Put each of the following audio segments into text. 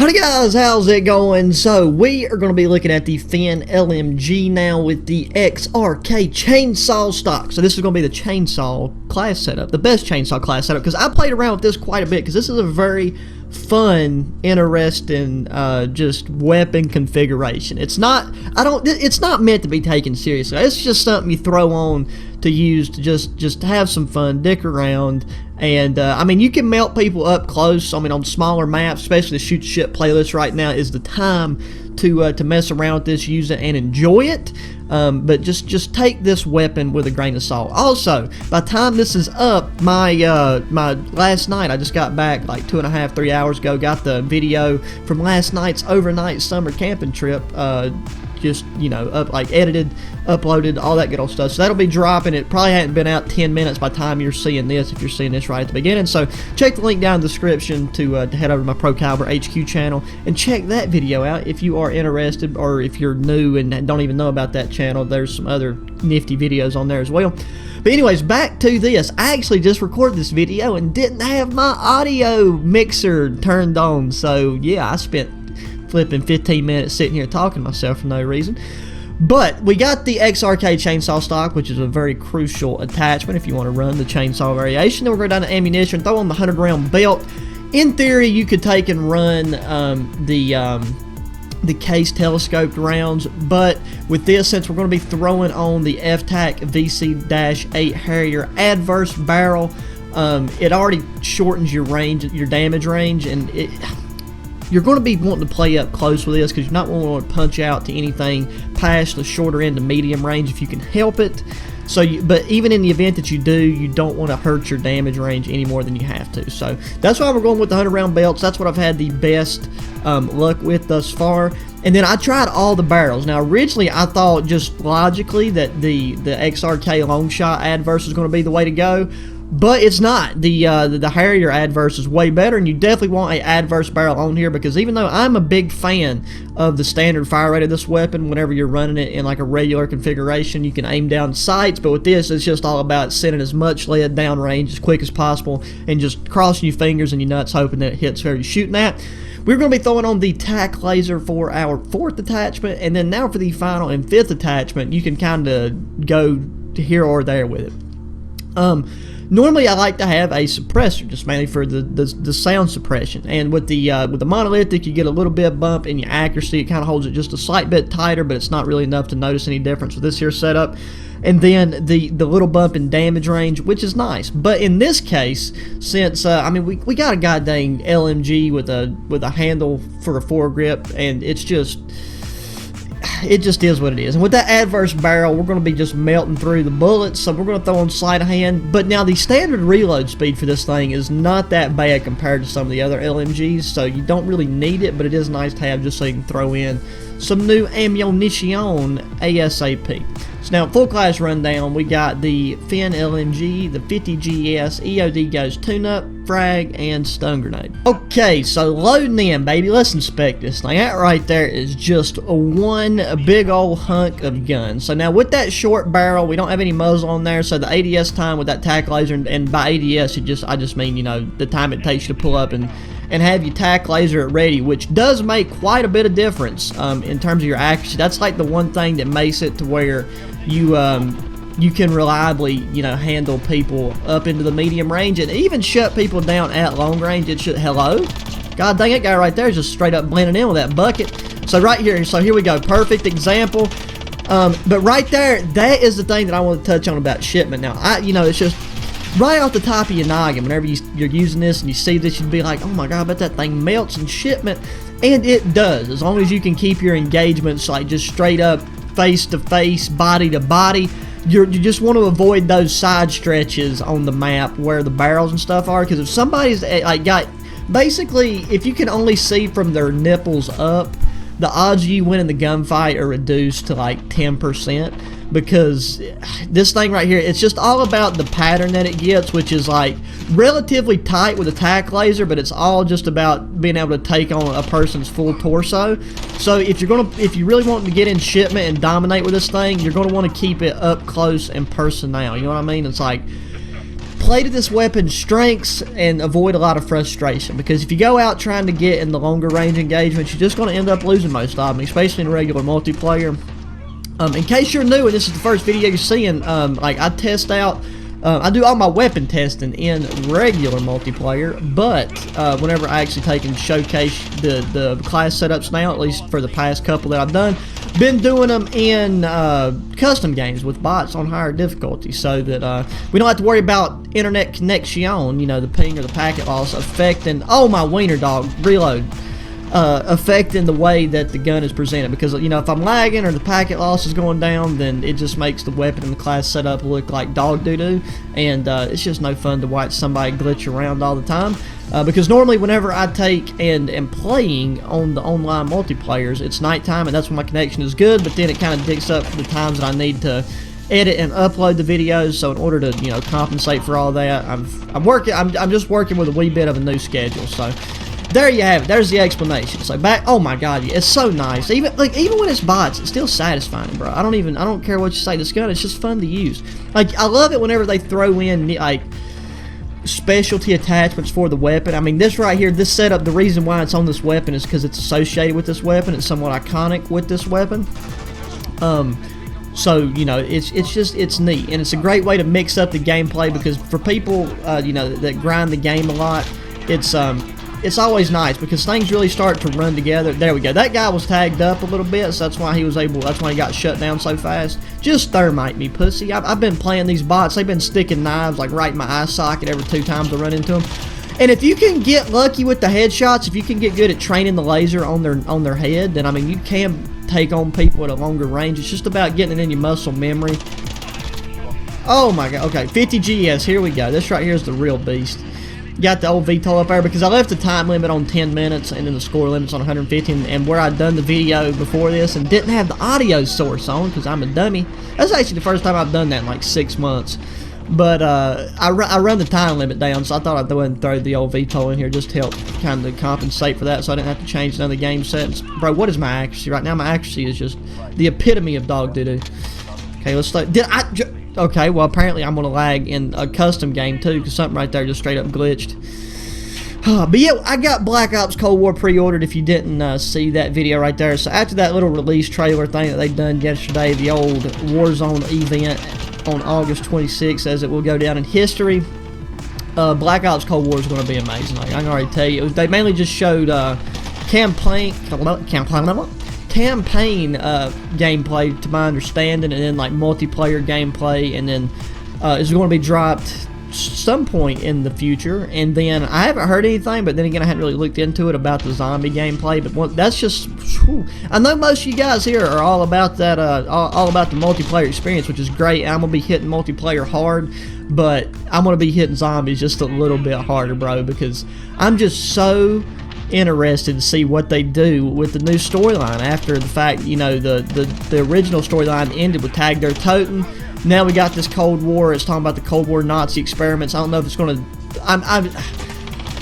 Howdy guys, how's it going? So we are going to be looking at the Finn LMG now with the XRK chainsaw stock. So this is going to be the chainsaw class setup, the best chainsaw class setup, because I played around with this quite a bit because this is a very fun, interesting just weapon configuration. It's not meant to be taken seriously. It's just something you throw on to use to just have some fun, dick around. And I mean, you can melt people up close. I mean, on smaller maps, especially the shoot shit playlist right now is the time to mess around with this, use it, and enjoy it. But just take this weapon with a grain of salt. Also, by the time this is up, my last night, I just got back like 2.5, 3 hours ago. Got the video from last night's overnight summer camping trip. Just, you know, edited, uploaded, all that good old stuff. So that'll be dropping. It probably hadn't been out 10 minutes by the time you're seeing this, if you're seeing this right at the beginning. So check the link down in the description to head over to my ProCaliber HQ channel and check that video out if you are interested, or if you're new and don't even know about that channel. There's some other nifty videos on there as well. But anyways, back to this. I actually just recorded this video and didn't have my audio mixer turned on. So yeah, I spent flipping 15 minutes sitting here talking to myself for no reason. But we got the XRK chainsaw stock, which is a very crucial attachment if you want to run the chainsaw variation. Then we're going down to ammunition, throw on the 100-round belt. In theory, you could take and run the case telescoped rounds, but with this, since we're going to be throwing on the FTAC VC-8 Harrier adverse barrel, it already shortens your range, your damage range, and you're going to be wanting to play up close with this because you're not going to want to punch out to anything past the shorter end of medium range if you can help it. So, but even in the event that you do, you don't want to hurt your damage range any more than you have to. So that's why we're going with the 100-round belts. That's what I've had the best luck with thus far. And then I tried all the barrels. Now originally I thought just logically that the XRK long shot adverse is going to be the way to go. But it's not. The Harrier adverse is way better, and you definitely want an adverse barrel on here, because even though I'm a big fan of the standard fire rate of this weapon, whenever you're running it in like a regular configuration, you can aim down sights, but with this, it's just all about sending as much lead down range as quick as possible and just crossing your fingers and your nuts hoping that it hits where you're shooting at. We're going to be throwing on the TAC laser for our 4th attachment, and then now for the final and 5th attachment, you can kind of go here or there with it. Normally, I like to have a suppressor, just mainly for the sound suppression. And with the monolithic, you get a little bit of bump in your accuracy. It kind of holds it just a slight bit tighter, but it's not really enough to notice any difference with this here setup. And then the little bump in damage range, which is nice. But in this case, since I mean we got a goddamn LMG with a handle for a foregrip, and it just is what it is. And with that adverse barrel, we're going to be just melting through the bullets, so we're going to throw on sleight of hand. But now the standard reload speed for this thing is not that bad compared to some of the other LMGs, so you don't really need it, but it is nice to have just so you can throw in some new ammunition ASAP. So now, full class rundown, we got the Finn LMG, the 50GS, EOD goes tune-up, frag, and stun grenade. Okay, so loading in, baby. Let's inspect this thing. That right there is just one big old hunk of gun. So now with that short barrel, we don't have any muzzle on there, so the ADS time with that TAC laser, and by ADS, I just mean, you know, the time it takes you to pull up and have your TAC laser at ready, which does make quite a bit of difference in terms of your accuracy. That's like the one thing that makes it to where you can reliably, you know, handle people up into the medium range and even shut people down at long range. It should, hello? God dang, that guy right there is just straight up blending in with that bucket. So right here, so here we go, perfect example. But right there, that is the thing that I want to touch on about shipment. Now, you know, it's just right off the top of your noggin, whenever you're using this and you see this, you'd be like, oh my god, I bet that thing melts in shipment. And it does, as long as you can keep your engagements like just straight up, face to face, body to body. You just want to avoid those side stretches on the map where the barrels and stuff are, because if somebody's like basically, if you can only see from their nipples up, the odds of you winning the gunfight are reduced to like 10%, because this thing right here, it's just all about the pattern that it gets, which is like relatively tight with a TAC laser, but it's all just about being able to take on a person's full torso. So if you really want to get in shipment and dominate with this thing, you're gonna want to keep it up close and personal. You know what I mean? It's like play to this weapon's strengths and avoid a lot of frustration, because if you go out trying to get in the longer range engagements, you're just going to end up losing most of them, especially in regular multiplayer. In case you're new and this is the first video you're seeing, like I test out, I do all my weapon testing in regular multiplayer, but whenever I actually take and showcase the class setups now, at least for the past couple that I've done, been doing them in custom games with bots on higher difficulty, so that we don't have to worry about internet connection, you know, the ping or the packet loss affecting, oh my wiener dog, reload, affecting the way that the gun is presented. Because, you know, if I'm lagging or the packet loss is going down, then it just makes the weapon and the class setup look like dog doo-doo, and it's just no fun to watch somebody glitch around all the time. Because normally whenever I take and am playing on the online multiplayers, it's nighttime and that's when my connection is good, but then it kind of dicks up the times that I need to edit and upload the videos. So in order to, you know, compensate for all that, I'm just working with a wee bit of a new schedule. So there you have it. There's the explanation. So back, oh my god, it's so nice. Even when it's bots, it's still satisfying, bro. I don't care what you say. This gun, it's just fun to use. Like, I love it whenever they throw in like specialty attachments for the weapon. I mean, this right here, this setup, the reason why it's on this weapon is because it's associated with this weapon. It's somewhat iconic with this weapon. So, you know, it's neat, and it's a great way to mix up the gameplay, because for people, you know, that grind the game a lot, it's always nice because things really start to run together. There we go. That guy was tagged up a little bit, so that's why he got shut down so fast. Just thermite me, pussy. I've been playing these bots. They've been sticking knives like right in my eye socket every 2 times I run into them. And if you can get lucky with the headshots, if you can get good at training the laser on their head, then I mean, you can take on people at a longer range. It's just about getting it in your muscle memory. Oh my god. Okay, 50 GS. Here we go. This right here is the real beast. Got the old VTOL up there because I left the time limit on 10 minutes and then the score limit's on 150, and where I'd done the video before this and didn't have the audio source on because I'm a dummy. That's actually the first time I've done that in like 6 months. But I run the time limit down, so I thought I'd go ahead and throw the old VTOL in here just to help kind of compensate for that, so I didn't have to change none of the game settings. Bro, what is my accuracy? Right now my accuracy is just the epitome of dog doo-doo. Okay, let's start. Okay, well apparently I'm gonna lag in a custom game too, because something right there just straight up glitched. But yeah, I got Black Ops Cold War pre-ordered if you didn't see that video right there. So after that little release trailer thing that they done yesterday, the old Warzone event on August 26th, as it will go down in history, Black Ops Cold War is going to be amazing. Like, I can already tell you, they mainly just showed campaign gameplay to my understanding, and then like multiplayer gameplay, and then it's going to be dropped some point in the future. And then I haven't heard anything, but then again I hadn't really looked into it about the zombie gameplay. But that's just, whew. I know most of you guys here are all about that, all about the multiplayer experience, which is great. I'm gonna be hitting multiplayer hard, but I'm gonna be hitting zombies just a little bit harder, bro, because I'm just so interested to see what they do with the new storyline after the fact. You know, the original storyline ended with Tag Der Toten. Now we got this Cold War. It's talking about the Cold War Nazi experiments. I don't know if it's going to...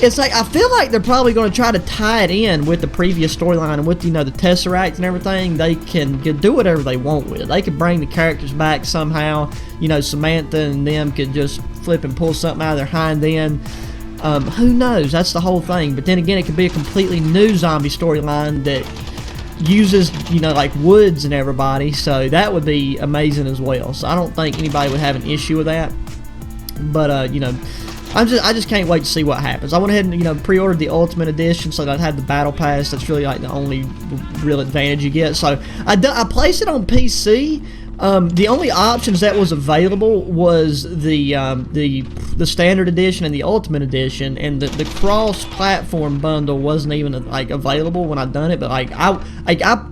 It's like, I feel like they're probably going to try to tie it in with the previous storyline, and with, you know, the Tesseract and everything. They can do whatever they want with it. They could bring the characters back somehow. You know, Samantha and them could just flip and pull something out of their hind end. Who knows? That's the whole thing. But then again, it could be a completely new zombie storyline that uses, you know, like Woods and everybody, so that would be amazing as well. So I don't think anybody would have an issue with that. But you know, I just can't wait to see what happens. I went ahead and, you know, pre-ordered the Ultimate Edition so that I'd have the Battle Pass. That's really like the only real advantage you get. So I placed it on PC. The only options that was available was the Standard Edition and the Ultimate Edition, and the cross-platform bundle wasn't even like available when I done it. But like I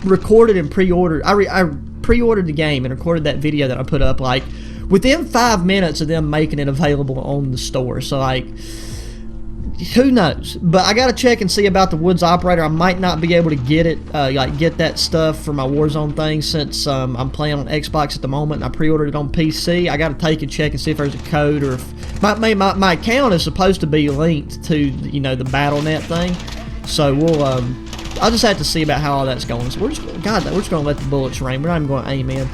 recorded and pre-ordered. I pre-ordered the game and recorded that video that I put up like within 5 minutes of them making it available on the store. So like, who knows? But I gotta check and see about the Woods operator. I might not be able to get it, like get that stuff for my Warzone thing, since I'm playing on Xbox at the moment and I pre-ordered it on PC. I gotta take and check and see if there's a code, or if my account is supposed to be linked to, you know, the BattleNet thing. So we'll I'll just have to see about how all that's going. So we're just gonna let the bullets rain. We're not even going to aim in.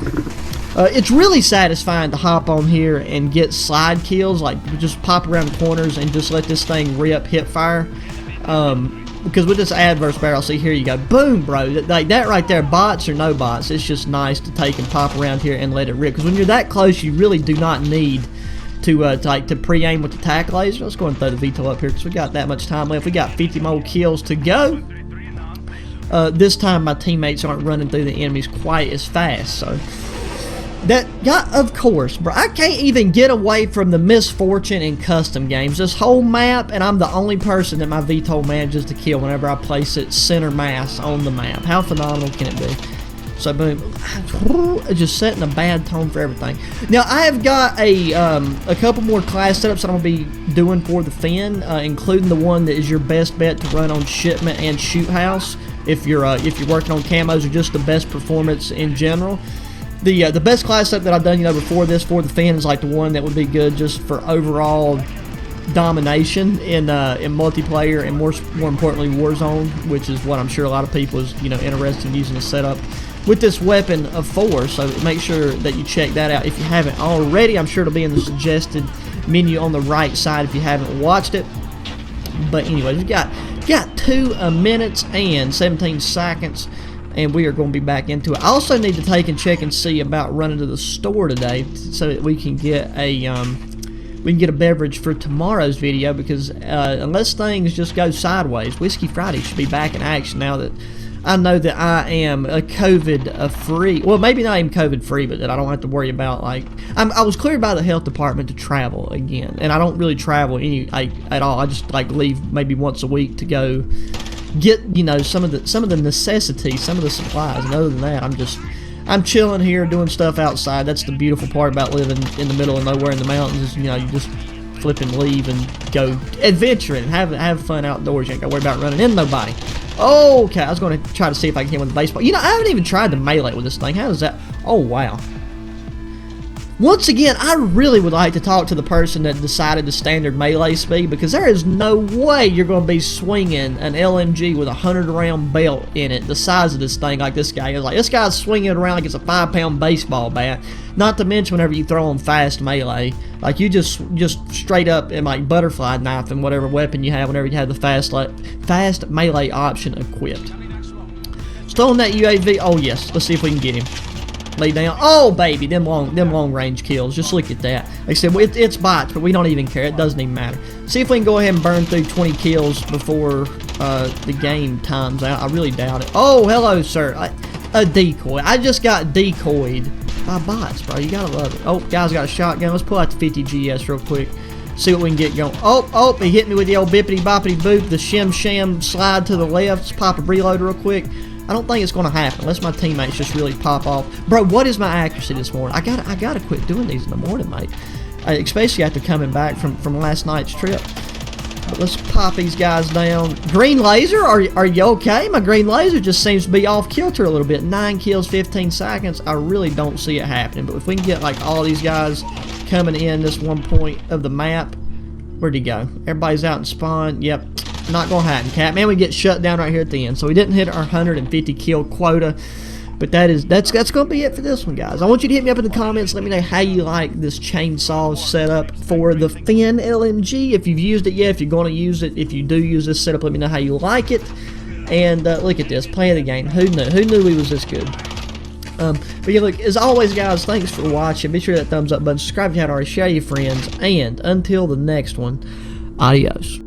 It's really satisfying to hop on here and get slide kills, like just pop around corners and just let this thing rip hip fire. Because with this adverse barrel, see, here you go, boom, bro, like that right there, bots or no bots, it's just nice to take and pop around here and let it rip. Because when you're that close, you really do not need to pre-aim with the tac laser. Let's go and throw the VTOL up here because we got that much time left. We got 50 more kills to go. This time my teammates aren't running through the enemies quite as fast, so of course, bro, I can't even get away from the misfortune in custom games. This whole map, and I'm the only person that my VTOL manages to kill whenever I place it center mass on the map. How phenomenal can it be? So boom, just setting a bad tone for everything. Now I have got a couple more class setups that I'm gonna be doing for the Finn, including the one that is your best bet to run on shipment and shoot house if you're working on camos or just the best performance in general. The best class setup that I've done, before this for the Finn is like the one that would be good just for overall domination in multiplayer and more importantly Warzone, which is what I'm sure a lot of people is interested in using the setup with this weapon of 4. So make sure that you check that out if you haven't already. I'm sure it'll be in the suggested menu on the right side if you haven't watched it. But anyways, we got 2 minutes and 17 seconds, and we are going to be back into it. I also need to take and check and see about running to the store today so that we can get a beverage for tomorrow's video, because unless things just go sideways, Whiskey Friday should be back in action now that I know that I am a COVID free. Well, maybe not even COVID free, but that I don't have to worry about, like, I was cleared by the health department to travel again, and I don't really travel at all. I just like leave maybe once a week to go get some of the necessities, some of the supplies, and other than that, I'm chilling here doing stuff outside. That's the beautiful part about living in the middle of nowhere in the mountains is you just flip and leave and go adventuring and have fun outdoors. You ain't gotta worry about running into nobody. Okay, I was going to try to see if I can hit with the baseball. I haven't even tried the melee with this thing. How does that? Oh, wow. Once again, I really would like to talk to the person that decided the standard melee speed, because there is no way you're going to be swinging an LMG with a 100-round belt in it, the size of this thing, like this guy is. Like, this guy's swinging it around like it's a 5-pound baseball bat. Not to mention whenever you throw on fast melee, like you just straight up and like butterfly knife and whatever weapon you have whenever you have the fast melee option equipped. Still on that UAV. Oh yes, let's see if we can get him. Lay down. Oh baby, them long range kills. Just look at that. Like I said, it's bots, but we don't even care. It doesn't even matter. See if we can go ahead and burn through 20 kills before the game times out. I really doubt it. Oh, hello, sir. A decoy. I just got decoyed by bots, bro. You gotta love it. Oh, guys got a shotgun. Let's pull out the 50 GS real quick. See what we can get going. Oh, he hit me with the old bippity boppity boop. The shim slide to the left. Let's pop a reload real quick. I don't think it's going to happen unless my teammates just really pop off. Bro, what is my accuracy this morning? I gotta quit doing these in the morning, mate. Especially after coming back from last night's trip. But let's pop these guys down. Green laser, are you okay? My green laser just seems to be off kilter a little bit. 9 kills, 15 seconds. I really don't see it happening. But if we can get like all these guys coming in this one point of the map. Where'd he go? Everybody's out in spawn. Yep. Not gonna happen, Cat. Man, we get shut down right here at the end. So we didn't hit our 150 kill quota. But that's gonna be it for this one, guys. I want you to hit me up in the comments. Let me know how you like this chainsaw setup for the Finn LMG. If you've used it yet, if you're gonna use it, if you do use this setup, let me know how you like it. And look at this, play of the game. Who knew? Who knew we was this good? But yeah, look, as always, guys, thanks for watching. Be sure to hit that thumbs up button, subscribe if you haven't already, share your friends, and until the next one, adios.